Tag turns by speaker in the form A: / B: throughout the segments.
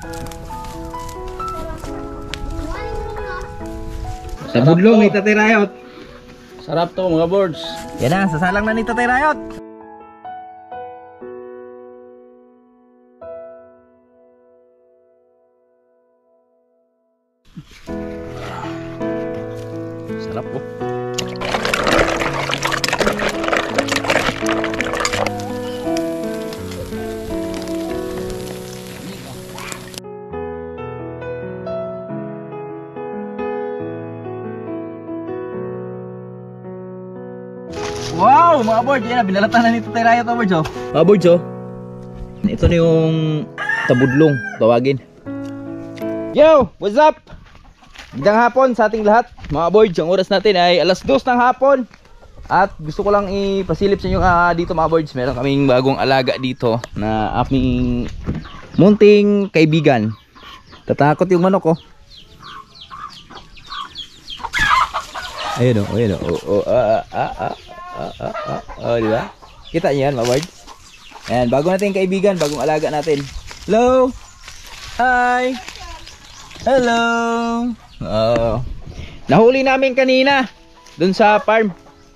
A: Sa budlong ni Tatay Rayot.
B: Sarap to mga birds.
A: Yan na, sasalang na ni Tatay Rayot.
B: Sarap po.
A: Wow, mga board, yan na, binalatan na ni Tatay Rayot mga boards, oh. Mga boards, oh. Ito na yung tabudlong, tawagin. Yo, what's up? Magandang hapon sa ating lahat, mga boards. Ang oras natin ay alas 2 ng hapon. At gusto ko lang ipasilip sa inyo dito mga boards. Meron kaming bagong alaga dito na aming munting kaibigan. Tatakot yung manok, oh. Ayun, oh, ayun, oh. Oh, di ba? Kita niyo yan, mga boards. Ayan, bago natin kaibigan, bagong alaga natin. Hello! Hi! Hello! Nahuli namin kanina dun sa farm.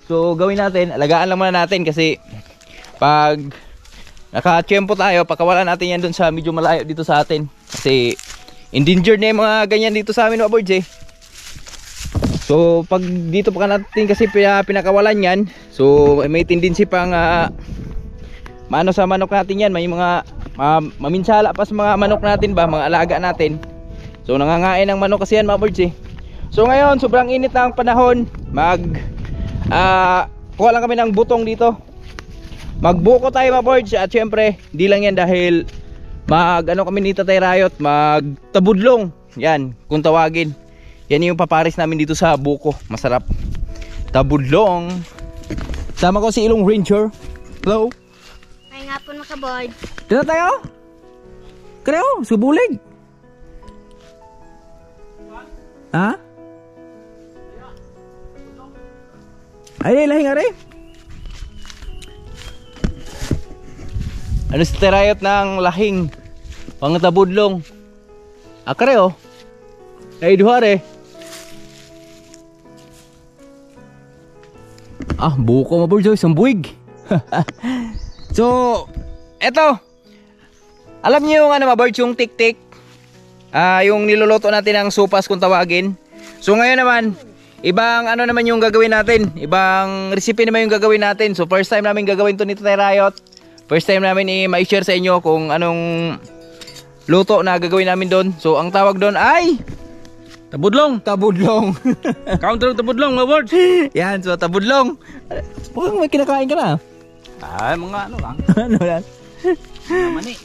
A: So, gawin natin, alagaan lang muna natin kasi pag naka-tiyempo tayo, pakawalan natin yan dun sa medyo malayo dito sa atin. Kasi endangered na yung mga ganyan dito sa amin, mga boards, eh. So pag dito pa natin kasi pinakawalan yan, so may tendency pang maano sa manok natin yan. May mga maminsala pa sa mga manok natin ba, mga alaga natin. So nangangain ng manok kasi yan, mga birds, eh. So ngayon sobrang init na ang panahon. Kuha lang kami ng butong dito. Magbuko tayo, mga birds. At syempre hindi lang yan dahil kami ni Tatay Rayot, magtabudlong yan kung tawagin. Yan yung paparis namin dito sa buko. Masarap. Tabudlong. Sama ko si Ilong Ranger. Hello.
C: May nga po makaboard.
A: Dito tayo. Kreo, subulig. Ha? Ay, lahing are. Ano si Terayot ng lahing pangtabudlong? Kreo. Ay, duhare. Buko mga birds, isang buwig. So, eto. Alam niyo yung mga birds, yung tik-tik. Yung niluluto natin ng sopas kung tawagin. So ngayon naman, ibang naman yung gagawin natin. Ibang recipe naman yung gagawin natin. So first time namin gagawin to nito Tatay Rayot. First time namin ma-share sa inyo kung anong luto na gagawin namin doon. So ang tawag doon ay
B: Tabudlong.
A: tabudlong.
B: Counter tabudlong mga birds.
A: Yan, so tabudlong. Mukhang may kinakain ka na.
B: Mga ano lang.
A: Ano yan?
B: Mani.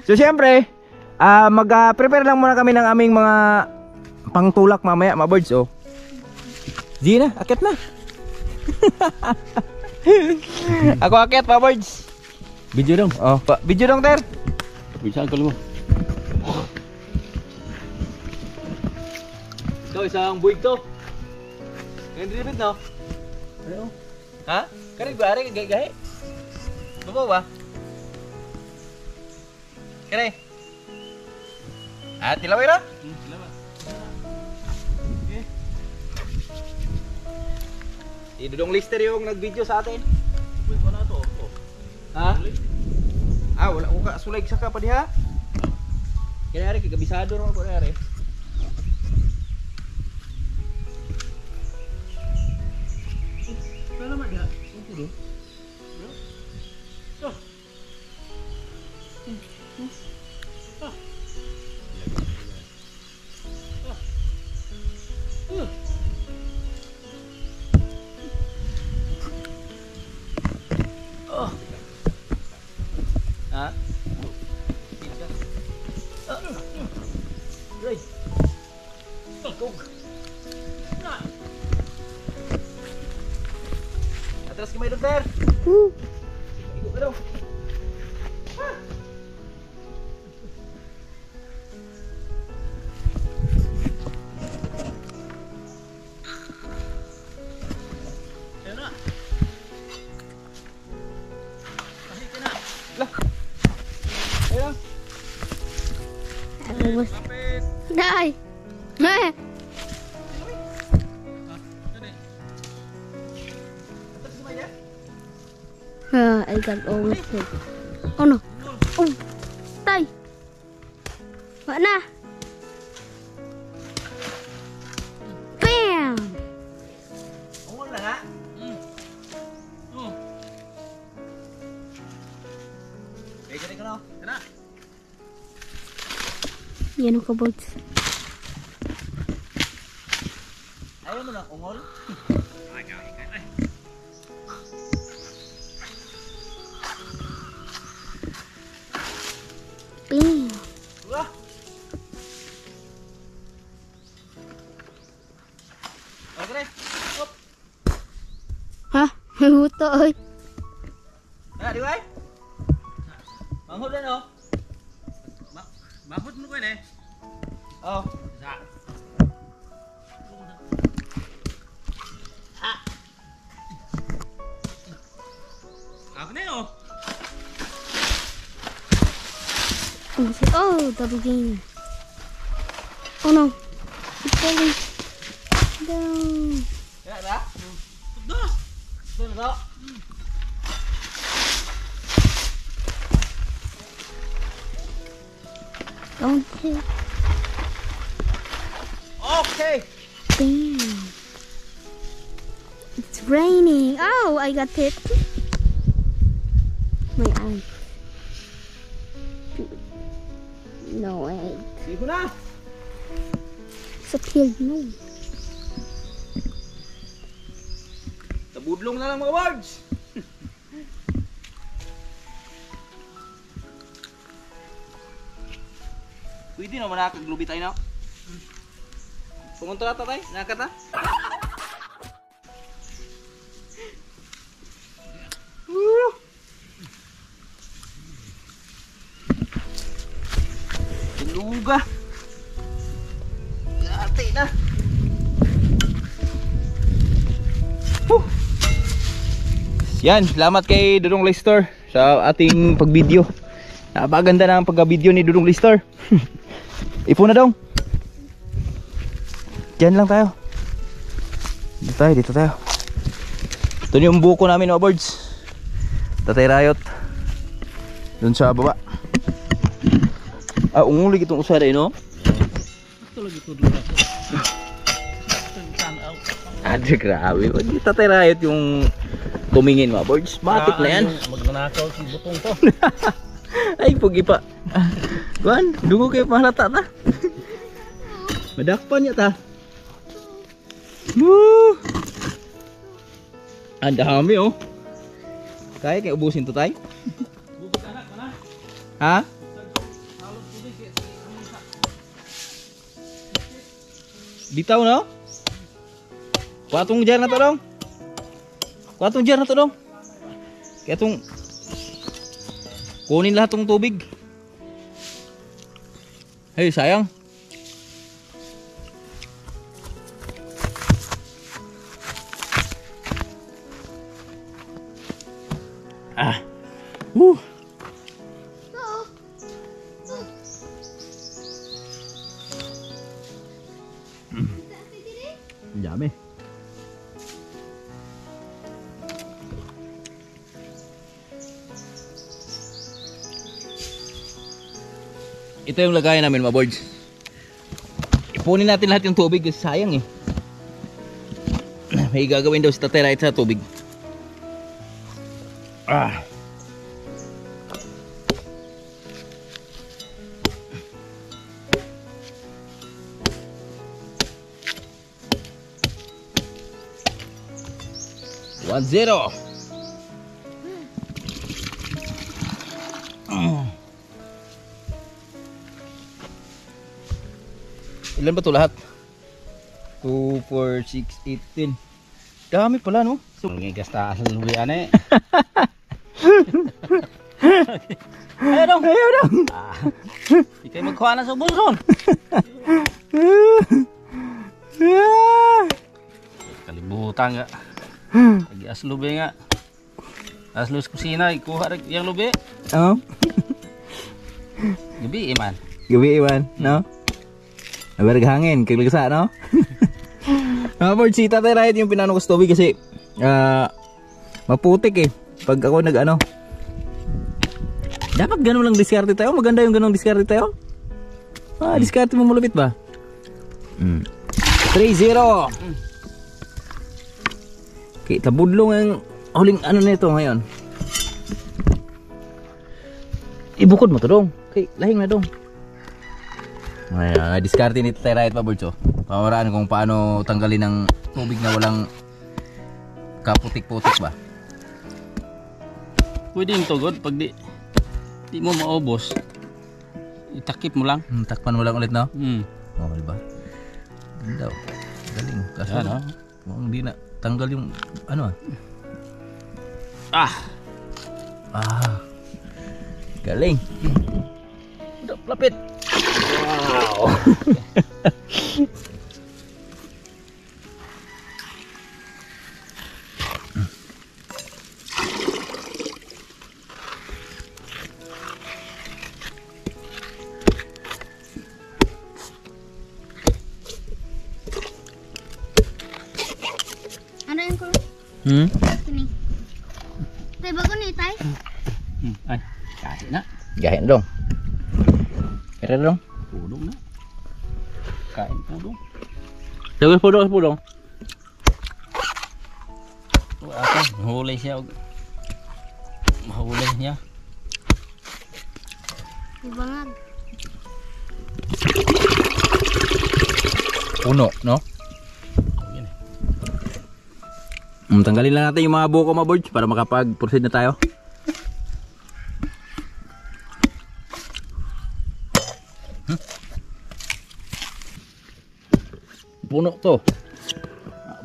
A: So syempre, mag-prepare lang muna kami ng aming mga pangtulak mamaya, mga birds, oh. Zina, akit na. Ako akit, mga birds.
B: Video dong.
A: Oh, video dong, Ter.
B: Bisa ko mo.
A: Ito, isang buwig to. Ganyan dribit, no? Ano? Ha? Karig ba? Karig, gahe? Babaw ba? Kare. Tilaway na?
B: Tilaway.
A: Okay. Idudong lister yung nag-video sa atin.
B: Uy, ko na to.
A: Ha? Wala ko ka sulay sa ka pa diha. Kaya rin, kagabisado naman ko rin.
B: Ano naman diha? Ano to?
A: Ha? Right. Atras kemay dokter. Ikut ka daw.
B: Ayo na. Kahit ka na.
A: Lah. Ayo.
C: Ubus. Day. Nah. I got almost hit. Oh no. Oh. Tay. What na? Bam.
A: Ungol na nga.
B: Oh.
A: Pwede ka na.
B: Kana.
C: Yan ang kabots.
A: Ayaw mo na ungol?
B: Ay, ay, ay.
C: Bam.
A: Wala. Okay rin. Up.
C: Ha? May buto oy.
A: Na, di ba? Manghod na no?
B: Mahod mo ko eh.
A: Oh.
B: Sa. Ako na yun oh.
C: Oh, double game. Oh no. It's falling down.
A: Kaya na?
B: Da.
A: Ito na to.
C: Don't hit.
A: Okay.
C: Damn. It's raining. Oh, I got hit. My eye. No way.
A: Sige na.
C: It's a field, no.
A: Tabudlong na lang mga birds. Pwede naman nakaglubi tayo na. Pumunta na tayo. Nakata. Luga. Gati na. Yan, salamat kay Dudong Lester sa ating pagvideo. Napaganda na ang pagka-video ni Dudong Lester. Ipo na dong. Diyan lang tayo. Dito tayo. Ito yung buko namin mga birds. Tatay Rayot. Doon sa baba. Ah, ungulig itong usada no?
B: Ito lagi ito dulu ako.
A: Ade, grabe. Hindi Tatay Rayot yung tumingin mga birds. Matik na yan.
B: Magnanakaw si butong to.
A: Ay, pugi pa. Kuan, dungo kayo pahalata ta. Madakpan niya ta. Woo! Ang dami oh. Kaya kayo ubusin to tay?
B: Bukod anak mana?
A: Ha?
B: Halog tubig kaya sa.
A: Bitaw no? Kuatong jar na to dong. Kuatong jar na to dong. Kaya tong kunin lahat tong tubig. Hey, sayang. Ah. Ang dami. Ito yung lagayan namin mga boards. Ipunin natin lahat yung tubig kasi sayang eh. May gagawin daw si Tatay Rayot sa tubig. Ah. One zero. Ilan ba ito lahat? 2, 4, 6, 8, 10. Dami pala no?
B: Ngigas ta sa lubi ane.
A: Ayaw dong! Ayaw dong!
B: Ikay magkuha na sa ubos ron. Kalibutan nga. Lagi aslubi nga. Aslus kusina ikuha rin yung lubi.
A: Oh?
B: Gabi man.
A: Gabi iwan, no? Nabarghangin, kaglagsa, no? Mga board, si Tatay Riot yung pinano ko sa tubig kasi maputik eh. Pag ako nag-ano. Dapat ganun lang diskarte tayo. Maganda yung ganung diskarte tayo. Diskarte mo malupit ba? 3-0. Okay, tabudlong ang huling ano nito ngayon. Ibukod mo to dong. Okay, lahing na dong. Ayan, diskarte ni Tatay Riot pa board, so. Pamaraan kung paano tanggalin ng tubig na walang kaputik-putik ba.
B: Pwede yung tugod pag di mo maubos. Itakip mo lang.
A: Takpan mo lang ulit, no?
B: Oo,
A: diba? Ganda. Galing. Kaso,
B: yan,
A: mukhang di na tanggal yung ano galing. Udah, lapit. Wow.
C: Ano yung ko? Kini. Tay, bago ni tay?
B: Ay, kahit na.
A: Gahin dong. Kira dong.
B: Pudong na. Kain pudong.
A: Jaga pudong.
B: Mahulay siya. Mahulay niya.
C: Ibangag.
A: Puno, no? Tanggalin lang natin yung mga buko, mga boards, para makapag-proceed na tayo. Puno to.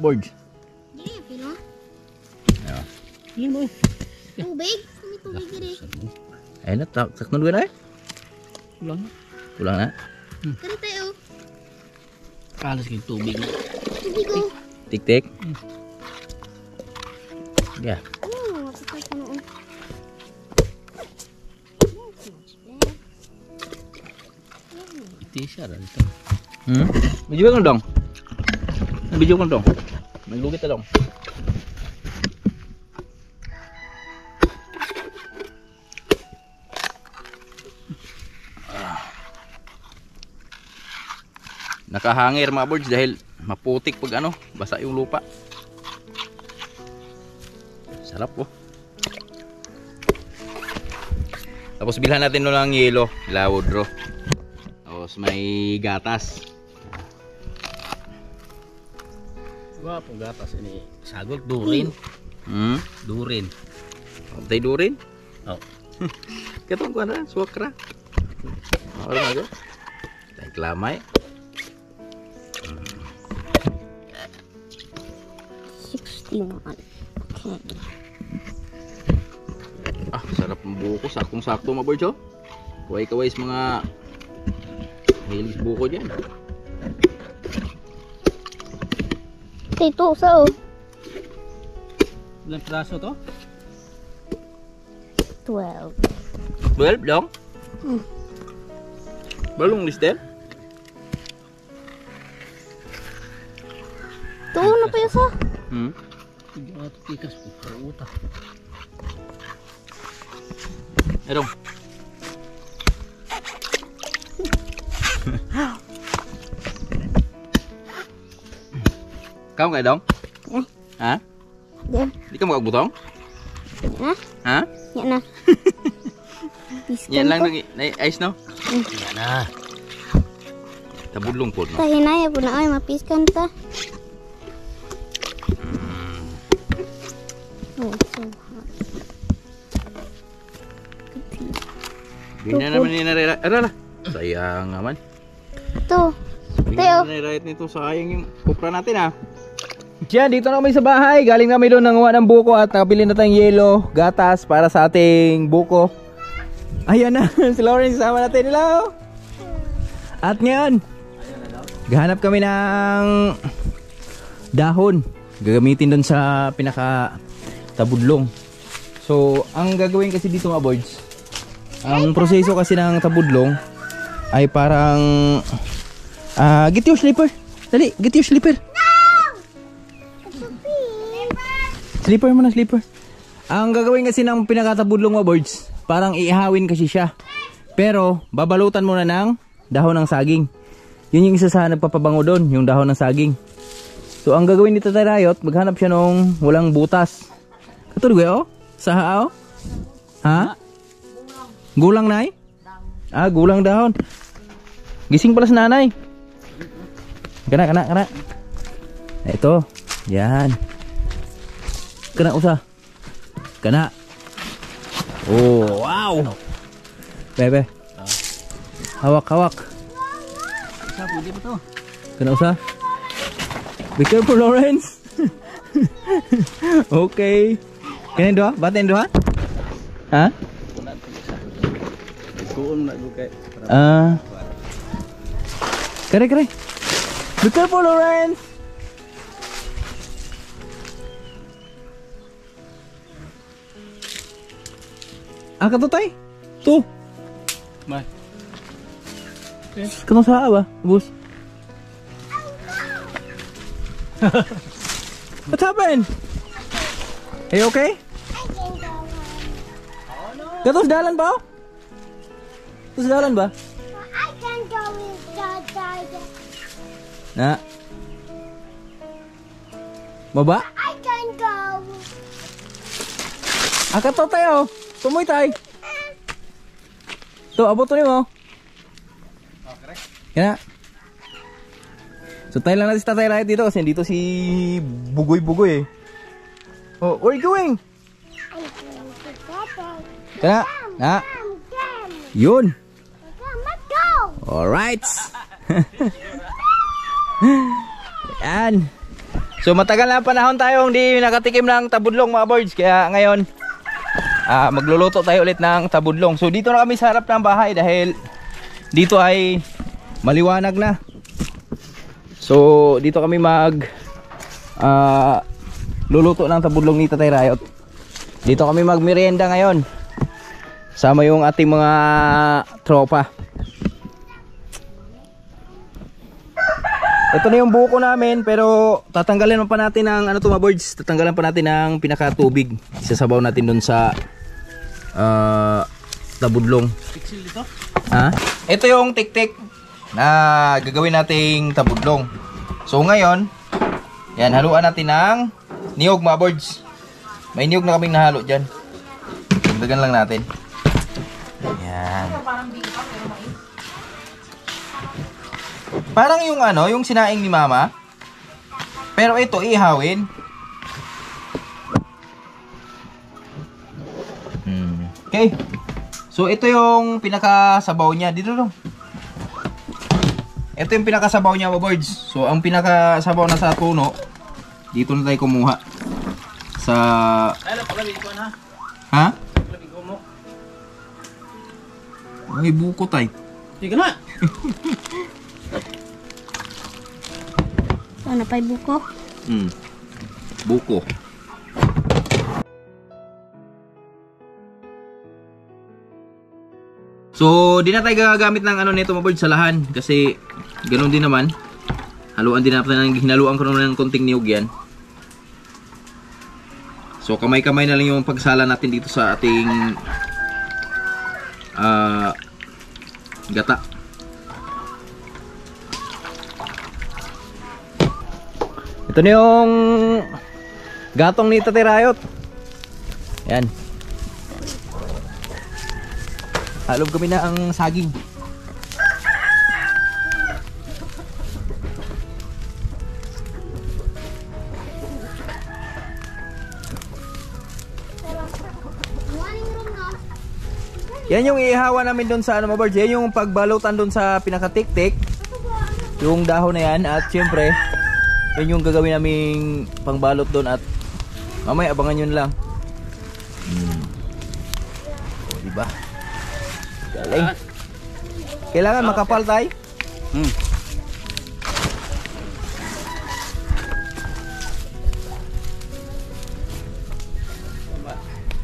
A: Boards.
C: Dili yung pino?
B: Yan mo.
C: Tubig? Kami tubig diri.
A: Ayun na, sakto na eh.
B: Kulang na.
A: Kulang na.
C: Kari tayo.
B: Kalas kayong tubig na.
C: Tubig oh.
A: Tik-tik. Yeah.
C: Mapapay ka noon.
B: Tisha rin ito.
A: Medyo ka dong. Medyo ka dong. Maglugit na dong. Nakahangir mga boards dahil maputik pag ano, basa yung lupa. Sarap po. Tapos bilhan natin no lang yelo, lawodro. Tapos may gatas.
B: Wah, pong gatas ini sagol durin. Durin.
A: Tay durin.
B: Oh.
A: Katong ko na, suwakra. Ano nga? Tay klamay.
C: 61. Okay.
A: Sarap ng buko, saktong-sakto mga boards, oh. Kaway-kaway sa mga hilis buko dyan.
C: Ito, sa oh.
B: Ilang praso to?
C: 12.
A: 12 dong? Balong listel?
C: Ito na pa yun sa.
B: Hindi ako tikas po. Uta.
A: Edong. Kamu kayak dong? Hah?
C: Dia.
A: Di kamu gak butong?
C: Hah?
A: Hah?
C: Yan na.
A: Yan lang lagi. Naik ice no?
B: Yan na.
A: Tabudlong po no?
C: Tahinaya po na ay mapiskan ta. Oh, so hot.
A: Hindi na naman ninarera. Arala. Sayang naman.
C: Ito.
A: Bigyan na right nito. Sayang yung kupra natin ah. Diyan, dito na kami sa bahay. Galing kami doon nanguha ng buko at nakabili na tayong yelo, gatas para sa ating buko. Ayan na, si Lawrence sama natin. Hello! At ngayon, gahanap kami ng dahon. Gagamitin doon sa pinaka tabudlong. So, ang gagawin kasi dito mga boys, ang proseso kasi ng tabudlong ay parang get your slipper. Dali, get your slipper. Slipper mo na, slipper. Ang gagawin kasi ng pinakatabudlong mga birds, parang iihawin kasi siya. Pero babalutan mo na ng dahon ng saging. Yun yung isa sa nagpapabango doon, yung dahon ng saging. So ang gagawin ni Tatay Rayot, maghanap siya nung walang butas. Katulog oh? Saha oh? Ha? Gulang nay? Gulang dahon. Gising pala sa nanay. Kana. Ito. Yan. Kana usa. Kana. Oh, wow. Bebe. Hawak.
B: Pwede ba to?
A: Kana usa. Be careful, Lawrence. Okay. Kani doha? Baten doha? Ha?
B: Kuon na ko kay.
A: Kare. Be careful, Lawrence. Katutay? Tu.
B: May.
A: Kanong saa ba, bus? What happened? Are you okay? Gatos dalan ba? Gatos dalan ba?
C: I can go with the
A: Na. Baba?
C: I can go.
A: Akato tayo. Tumoy tay. To abot to nimo. Kaya. So tayo lang natin si Tatay Rayot dito kasi dito si Bugoy eh. Oh, where are you going? Kaya. Na. Yun.
C: Let's go.
A: Alright. Yan. So matagal na panahon tayo hindi nakatikim ng tabudlong mga birds. Kaya ngayon magluluto tayo ulit ng tabudlong. So dito na kami sa harap ng bahay dahil dito ay maliwanag na. So dito kami luluto ng tabudlong ni Tatay Rayot. Dito kami magmerienda ngayon. Sama yung ating mga tropa. Ito na yung buko namin pero tatanggalin pa natin ng mga birds. Tatanggalan pa natin ng pinakatubig. Isasabaw natin dun sa tabudlong.
B: Pixel dito?
A: Ha? Ito yung tik-tik na gagawin nating tabudlong. So ngayon, yan, haluan natin ng niyog mga birds. May niyog na kaming nahalo dyan. Dagdagan lang natin. Yan. Parang yung yung sinaing ni Mama. Pero ito ihawin. Okay. So ito yung pinakasabaw niya. Dito lang. Ito yung pinakasabaw niya, birds. So ang pinakasabaw na sa puno, dito na tayo kumuha. Sa
B: Ay, paglabi ko na.
A: Ha?
B: Paglabi ko mo.
A: Ay buko tay.
B: Sige na.
C: Ano pa buko?
A: Buko. So, di na tayo gagamit ng nito mga birds sa lahan kasi ganoon din naman. Haluan din natin ng hinaluan ko naman ng konting niyog yan. So, kamay-kamay na lang yung pagsala natin dito sa ating gata. Ito na yung gatong ni Tatay Rayot. Yan. Halob kami na ang saging. Yan yung ihawa namin doon sa mga birds. Yan yung pagbalutan doon sa pinakatik-tik. Yung dahon na yan. At syempre, yan yung gagawin naming pangbalot doon. At mamaya abangan yun lang. O, diba? Galing. Kailangan makapal tayo.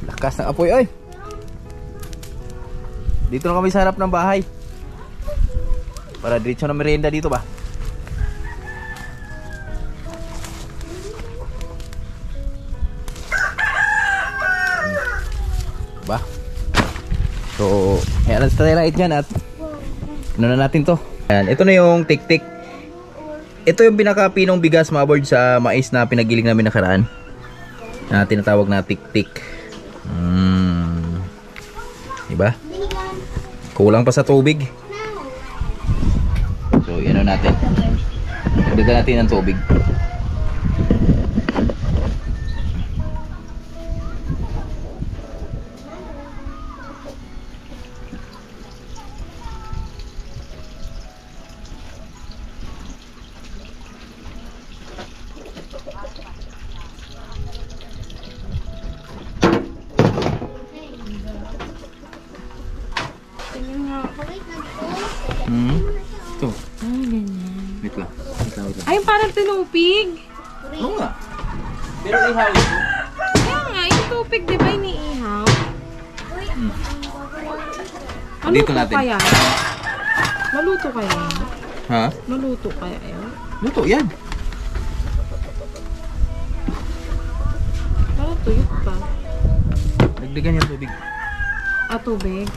A: Lakas ng apoy, oy. Dito na kami sa harap ng bahay. Para diretso na merienda dito ba? Ba? So, ayan ang starlight dyan at ano na natin to. Ayan, ito na yung tik-tik. Ito yung pinakapinong bigas mga board sa mais na pinagiling namin nakaraan. Na tinatawag na tik-tik. Diba? Kulang pa sa tubig. So, yan na natin. Dagdagan natin ng tubig. Ito.
D: Ay, ganyan.
A: Wait lang. Wait lang.
D: Ay, parang tinupig.
A: Oo nga. Pero ihaw ito.
D: Kaya nga, yung tupig, di ba, iniihaw?
A: Dito
D: Maluto
A: natin.
D: kaya? Maluto kaya?
A: Ha?
D: Maluto kaya yun?
A: Luto yan.
D: Parang tuyot pa.
A: Dagdagan yung tubig.
D: Tubig.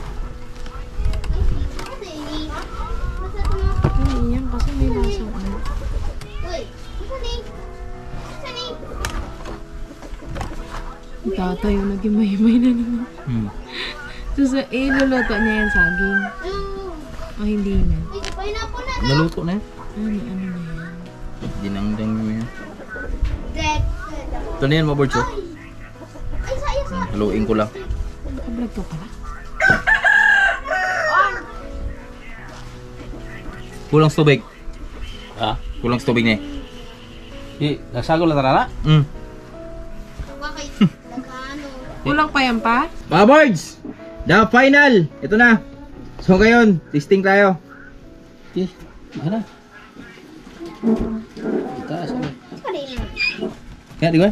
D: Ay, yan kasi may lasang ano. Tatay yung nagimay-may na naman. So, iluluto niya yung saging. O hindi na.
A: Naluto na yan.
D: Ano na yan?
A: Dinangdang mo yan. Ito na yan, maborcho. Haluin ko lang.
D: Nakablog ka pala?
A: Kulang sa tubig.
B: Ha?
A: Kulang sa tubig na
B: Nagsagol na tarana?
D: Kulang pa yan pa?
A: Mga boards! The final! Ito na. So ngayon, testing tayo.
B: Okay. Ano? Itaas ako.
A: Kaya, di ba?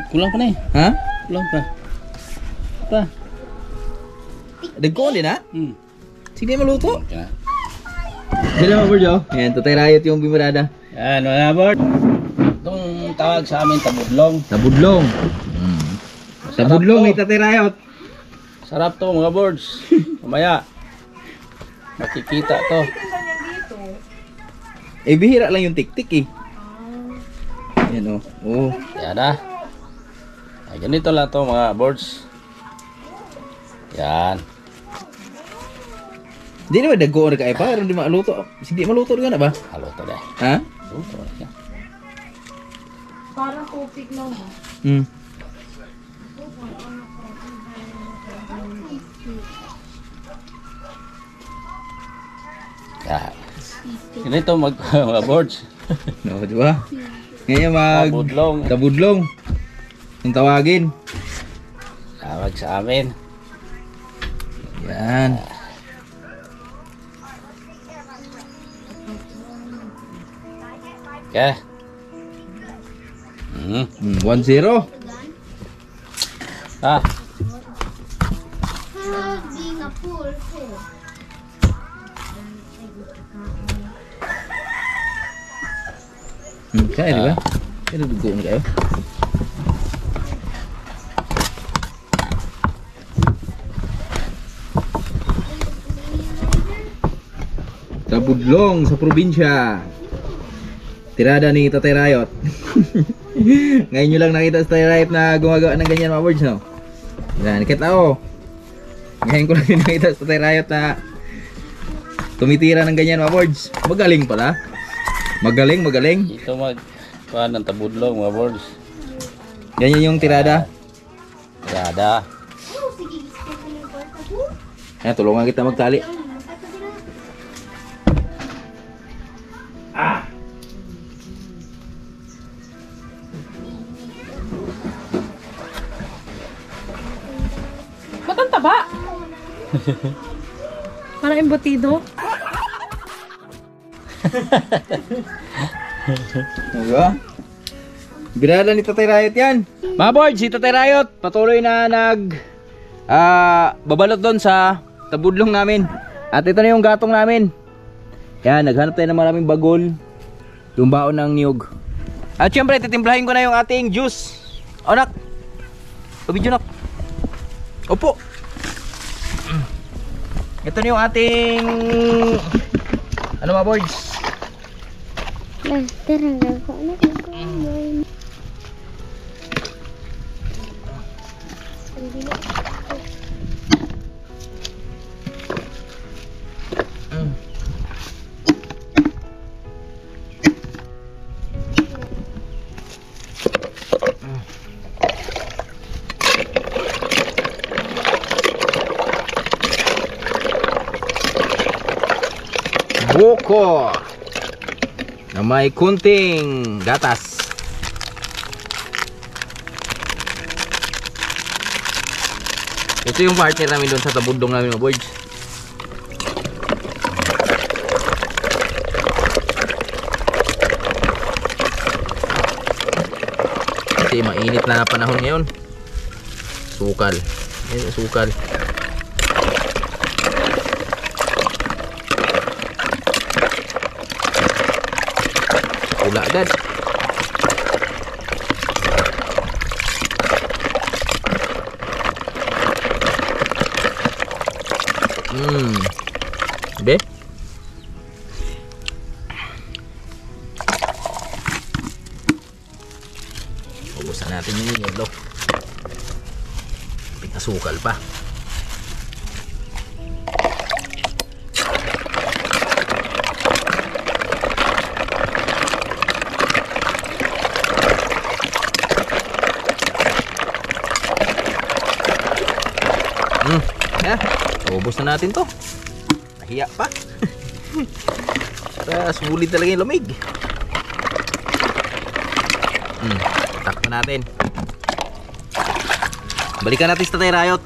B: Kulang pa na eh.
A: Ha?
B: Kulang pa. Pa.
A: Dagko din ha? Sige maluto.
B: Okay.
A: Dala mga boards oh. Ayan, Tatay Riot yung bimarada.
B: Yan, mga board. Itong tawag sa amin, tabudlong.
A: Tabudlong. Tabudlong ni Tatay Riot.
B: Sarap to mga boards. Mamaya. Makikita to.
A: Eh, bihira lang yung tik-tik eh. Ayan oh. Oh.
B: Yan na. Ay, ganito lang to mga boards. Yan.
A: Hindi naman dago na kaya pa. Pero hindi maluto. Hindi maluto rin na ba?
B: Halo to deh.
A: Ha?
B: Halo to deh.
D: Parang tupig lang ha.
B: Yan. Ganito mga boards.
A: No, di ba? Ngayon
B: Tabudlong.
A: Tabudlong. Yung tawagin.
B: Tawag sa amin.
A: Yan.
B: Okay.
A: 1-0.
B: Ah,
A: Kaya di ba? Kaya dugo na kayo. Tabudlong sa probinsya. Tirada ni Tatay Riot. Ngayon nyo lang nakita sa Tatay Riot na gumagawa ng ganyan mga words, no? Yan, kita ako. Ngayon ko lang din nakita sa Tatay Riot na tumitira ng ganyan mga words. Magaling pala. Magaling, magaling.
B: ito kuha ng tabudlong mga boards.
A: Ganyan yung tirada.
B: Tirada.
A: Ayan, tulungan kita magtali.
D: Ba't ang taba? Parang embutido.
A: Diba? Birada ni Tatay Riot yan. Mga board, si Tatay Riot patuloy na babalot doon sa tabudlong namin. At ito na yung gatong namin. Yan, naghanap tayo ng maraming bagol. Yung baon ng niyog. At syempre, titimplahin ko na yung ating juice. O nak. Pabidyo nak. Opo. Ito na yung ating ano mga boys. Buko na may kunting gatas. Ito yung partner namin doon sa tabudong namin mga boys. Kasi mainit na panahon ngayon. Sukal. Ayan, sukal. Pula agad. Be? Ubusan natin yung yelo. Pinasukal pa. Ubos na natin to. Nahiya pa. Para sulit talaga yung lamig. Takpan natin. Balikan natin sa Tatay Rayot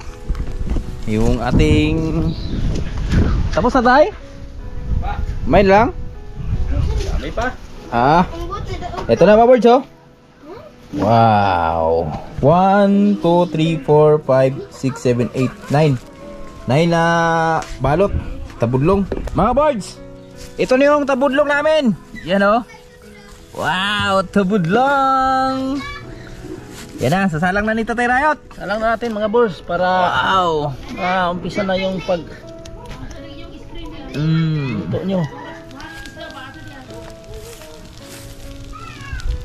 A: yung ating tapos na tayo? May lang?
B: May pa.
A: Ito na mga birds oh. Wow. 1, 2, 3, 4, 5, 6, 7, 8, 9. 9 na balot. Tabudlong. Mga birds, ito na yung tabudlong namin. Yan o. Wow, tabudlong. Yan na, sasalang na ni Tatay Rayot.
B: Salang natin mga boss para
A: Wow.
B: umpisa na yung pag luto nyo.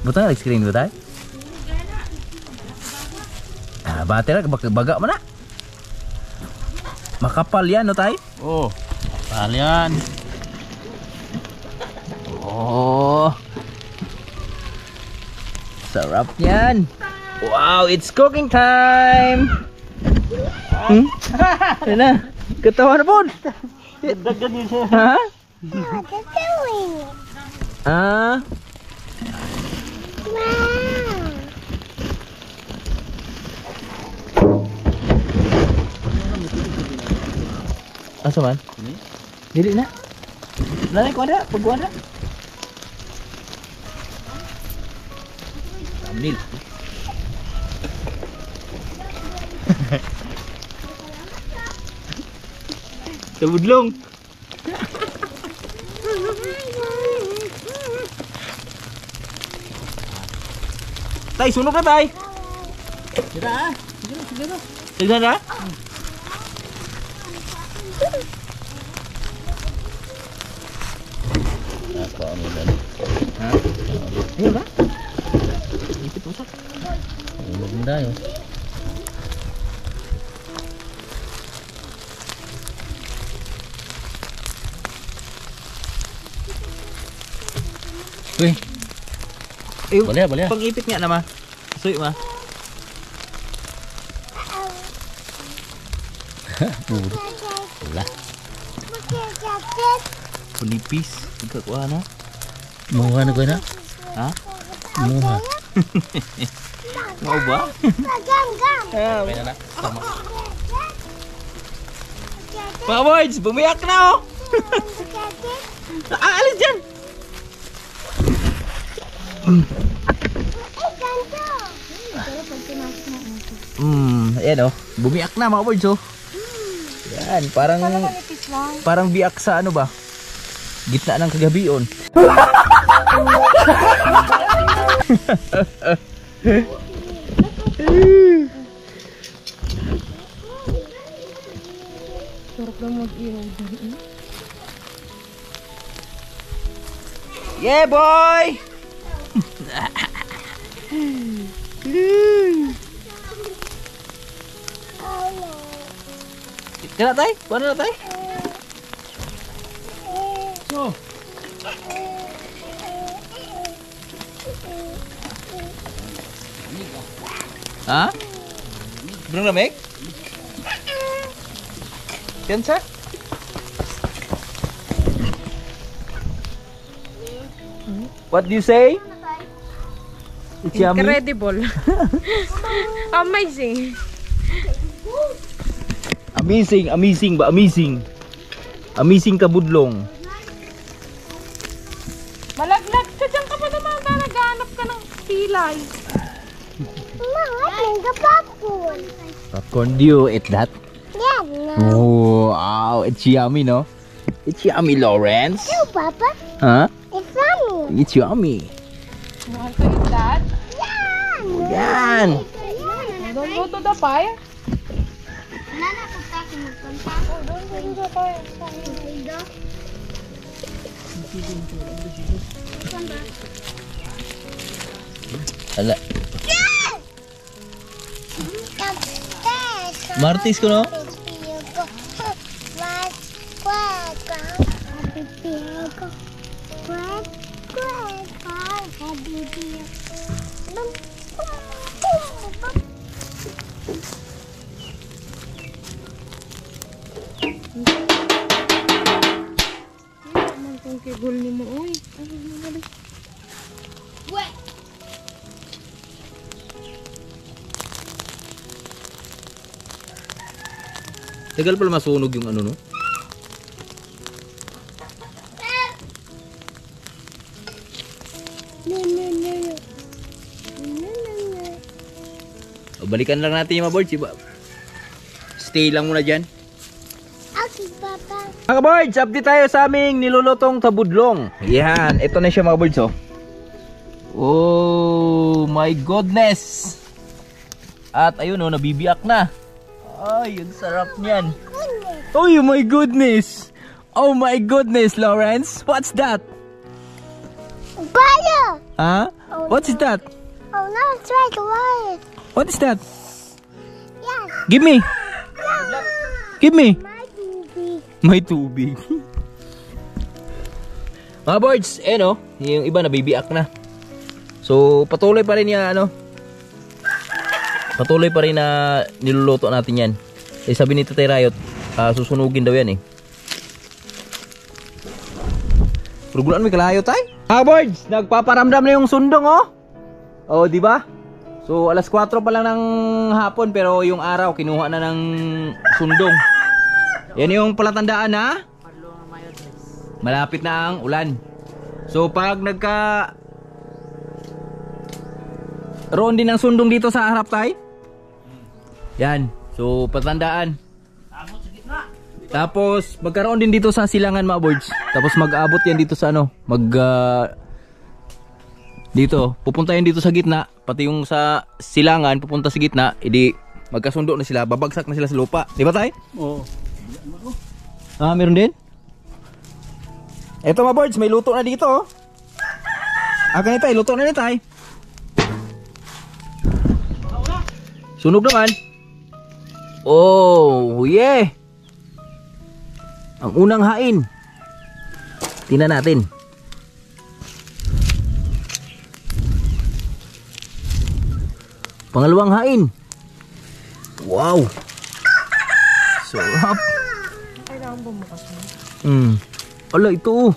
A: Buto nga nag-screen ba tayo? Battery, baga mo na. Makapal yan, no tayo?
B: Oh, mahal yan.
A: Oh. Sarap yan. Wow, it's cooking time. Yan na. Katawa na po.
B: Dagdagan yun siya.
A: Ha?
C: Wow.
A: Ah. Asa man? Dili na. Nanay ko ada, pagkuha na. Ambil. Tabudlong. Tay, sunog na tay.
B: Sira ah. Siguro.
A: Tignan na.
B: Apa ano yan?
A: Ha? Ayun ba? Ipit usap.
B: Maganda yun.
A: Uy. Ayun.
B: Boleh.
A: Pag-ipit nga naman. Suy ma.
B: Wala.
A: Punipis. Ikakuha na.
B: Muha na ko na.
A: Ha?
B: Muha.
A: Mau ba?
B: Okay na na. Tama.
A: Mga boys, bumiyak na oh. Alis dyan. Ayan oh. Bumiyak na mga boys oh. Yan, parang biyak sa ano ba? Gitna ng kagabion.
D: Sarap na mag-ihaw dyan.
A: Yeah, boy! Kena tay? Kuha na tay?
B: So,
A: Ha? Belum lamig? Yan sa? What do you say? It's yummy.
D: Incredible. Amazing.
A: Amazing, amazing ba? Amazing. Amazing kabudlong.
D: Malaglag ka dyan ka pa naman. Naghanap ka ng pilay.
A: Popcorn, do you eat that?
C: Yeah, no.
A: Oh, wow, it's yummy, no? It's yummy, Lawrence.
C: No, Papa.
A: Huh?
C: It's funny.
A: It's yummy.
D: You want to eat that?
A: Yan.
D: Don't go to the fire.
C: Nana, pagkakin mo punta.
D: Don't go to the fire.
A: Ala. Martis ko, no?
D: Naman kung kigol ni mo. Uy.
A: Tagal pala masunog yung ano, no? O, balikan lang natin yung mga boards, iba. Stay lang muna dyan.
C: Okay, Papa.
A: Mga boards, update tayo sa aming nilulutong tabudlong. Yan, ito na siya mga boards, oh. Oh my goodness. At ayun, oh, nabibiyak na. Ay, ang sarap niyan. Oh my goodness. Oh my goodness, Lawrence. What's that?
C: Fire!
A: Huh? What is that?
C: Oh no, it's right away.
A: What is that?
C: Yes.
A: Give me. Give me.
C: My baby.
A: May tubig. Mga boards, no? Yung iba nabibiyak na. So, patuloy pa rin yung ano. Patuloy pa rin na niluluto natin yan. Eh, sabi ni Tatay Riot, susunugin daw yan eh. Rugulan may kalayo tay. Mga boards, nagpaparamdam na yung sundong oh. Oh, di ba? So, alas 4 pa lang ng hapon pero yung araw kinuha na ng sundong. Yan yung palatandaan na malapit na ang ulan. So, pag roon din ang sundong dito sa harap tay. Yan. So, patandaan. Tapos, magkaroon din dito sa silangan mga boards. Tapos, mag-abot yan dito sa ano. Dito. Pupunta yan dito sa gitna. Pati yung sa silangan, pupunta sa gitna. Edi, magkasundo na sila. Babagsak na sila sa lupa. Di ba tay?
B: oo.
A: Ah, meron din? Eto mga boards, may luto na dito oh. Ganito tay, luto na ni tay. Sunog naman. Oh, yeah. Ang unang hain. Tingnan natin. Pangalawang hain. Wow. Sarap.
D: Kailangan bumukas mo.
A: Ala, ito oh.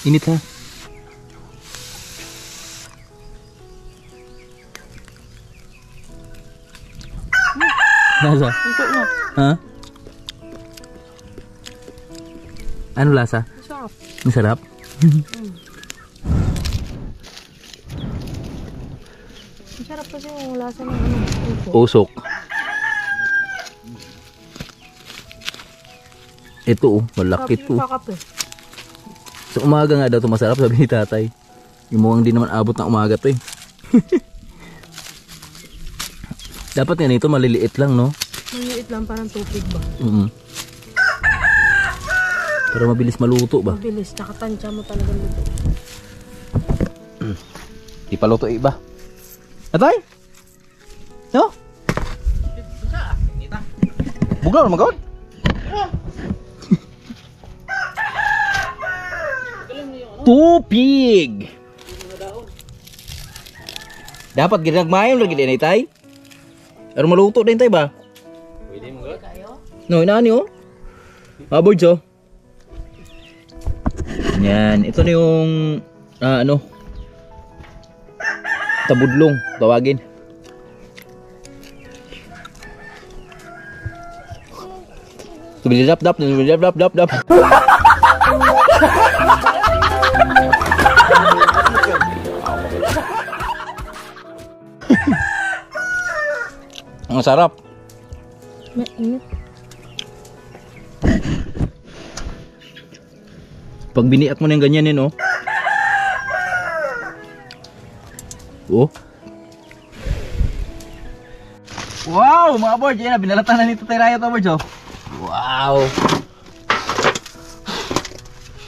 A: Init ha. Lasa?
D: Ito na.
A: Ha? Ano lasa?
D: Sarap.
A: Masarap?
D: Masarap kasi yung lasa ng ano. Uso.
A: Usok. Ito oh, malaki to. Sa umaga nga daw ito masarap, sabi ni tatay. Yung mukhang di naman abot ng umaga to eh. Dapat yan ito maliliit lang, no?
D: Maliit lang, parang tupig ba?
A: Para mabilis maluto ba?
D: Mabilis, nakatansya mo talaga luto.
A: Di pa luto iba. Atay? No? Bugaw naman gawin? Tupig! Dapat ginagmayon lagi din tay. Pero maluto din tay ba?
B: Pwede mo gawin?
A: No, inaani oh. Maboards oh. Yan, ito na yung ano tabudlong, tawagin. Dap. Ang sarap. Pag biniat mo na yung ganyan oh. Oh. Wow, mga board, yan na binalatan na nito tayo Rayot, board oh. Wow.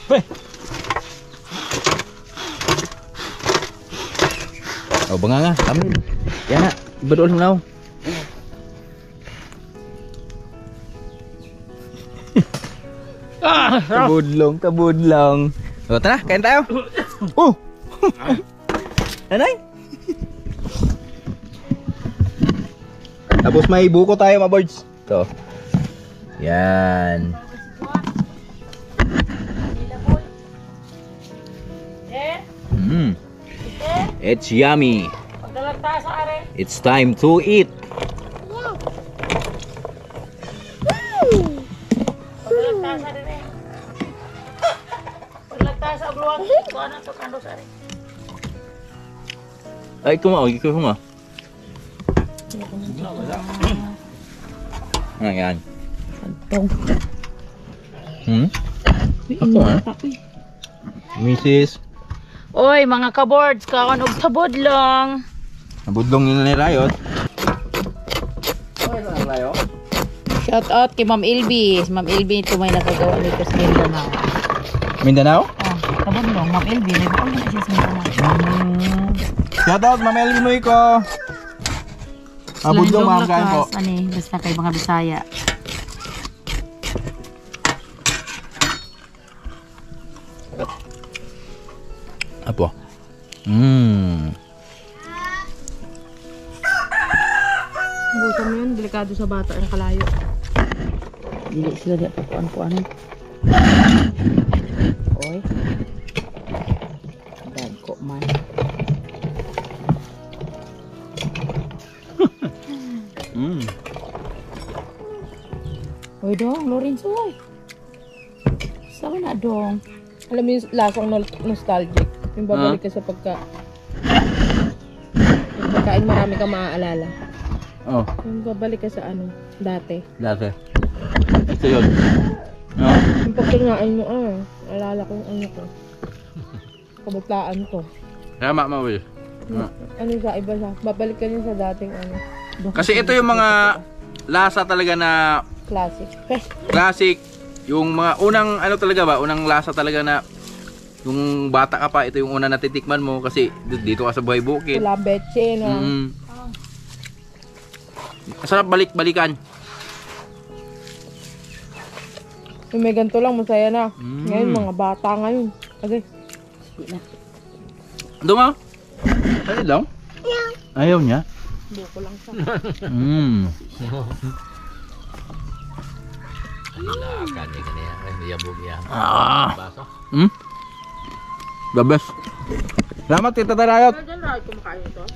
A: Hey. Oh, banga nga, kami. Yan na, bedol na. Tabudlong. O, tara, kain tayo. Oh. Anay? Tapos may buko tayo, mga boards. Ito. Yan. It's yummy. It's time to eat. Ay, ikaw nga. Ayan. Ako nga. Mrs.
E: Oy, mga kaboards, kaon og tabudlong.
A: Nabudlong nila ni Rayot.
E: Shout out kay Ma'am Elby. Ma'am Elby ito may nakagawa nito sa Mindanao.
A: Mindanao?
E: Oh, tabudlong, Ma'am Elby. Nagbaon na siya sa Mindanao.
A: Shout out, Ma'am Elby ko. Nabudlong mga kain po.
E: Ani, basta kay mga Bisaya.
A: Apo.
D: Buta mo yun, delikado sa bata ang kalayo.
E: Dili sila di papuan-puanan. Oy. Dagko man. Oy dong, Lorenzo oy. Sabi na dong.
D: Alam mo yung lasang nostalgic. Yung babalik ka sa yung pagkain marami kang maaalala.
A: Oh,
D: Yung babalik ka sa dati.
A: dati. Ito yun. No?
D: Yung pagkinain mo, alala ko yung ko. Kabutlaan ko.
A: Tama, Mawil.
D: Ano sa iba sa, babalik ka niya sa dating
A: Kasi ito yung mga lasa talaga na
D: classic.
A: classic. Yung mga unang talaga ba? Unang lasa talaga na yung bata ka pa, ito yung una natitikman mo kasi dito ka sa buhay bukid.
D: Wala betche, no?
A: Masarap balik-balikan.
D: Yung may ganito lang, masaya na. Ngayon, mga bata ngayon. Okay.
A: Ito mo? Ano daw? Ayaw niya?
D: Buko lang sa.
A: The best. Salamat Tita Rayot.
D: Kumakain ito.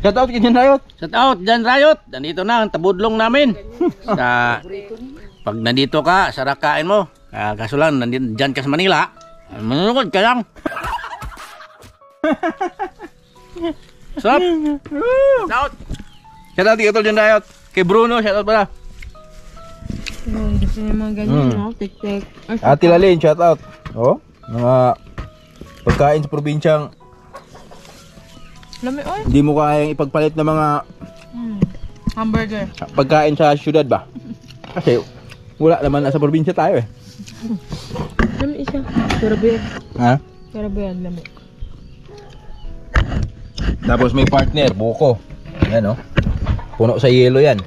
A: Shout out kay Rayot.
B: Shout out dyan Rayot. Nandito na ang tabudlong namin. Pag nandito ka, sarap kain mo. Kaso lang, dyan ka sa Manila. Manunukod ka lang. Sarap. Shout out.
A: Shout out kay Rayot. Kay Bruno, shout out pala.
D: Yung mga ganyan, no? Tik-tik. Ay,
A: Ate Lalin, shout out. Oh, mga pagkain sa probinsyang
D: lami, oy.
A: hindi mo kayang ipagpalit ng mga
D: Hamburger.
A: pagkain sa syudad ba? Kasi wala naman nasa probinsya tayo eh.
D: Lami siya. Pero ba yan?
A: Ha?
D: Pero ba yan, lami?
A: Tapos may partner, buko. Ayan oh. Puno sa yelo yan.